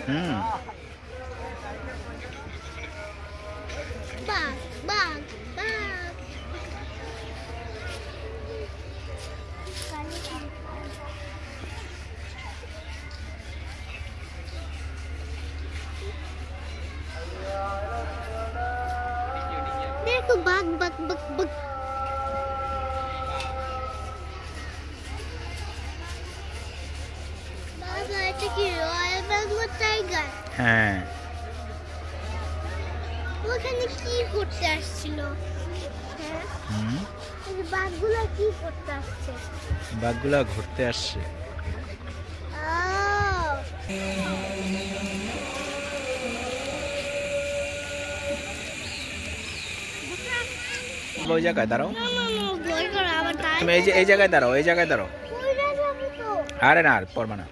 হুম। বাঘ বাঘ বাঘ। দেখো বাঘ বাঘ বাঘ বাঘ। বাবা এটা কি রয়্যাল বেঙ্গল টাইগার? হ্যাঁ। ওখানে কি করতে আসছিল? হ্যাঁ হুম। এই বাঘগুলো কি করতে আসছে? বাঘগুলা ঘুরতে আসছে। ওই জায়গায় দাঁড়াও, তুমি এই জায়গায় দাঁড়াও, এই জায়গায় দাঁড়াও। আরে না, আর পড়বা না।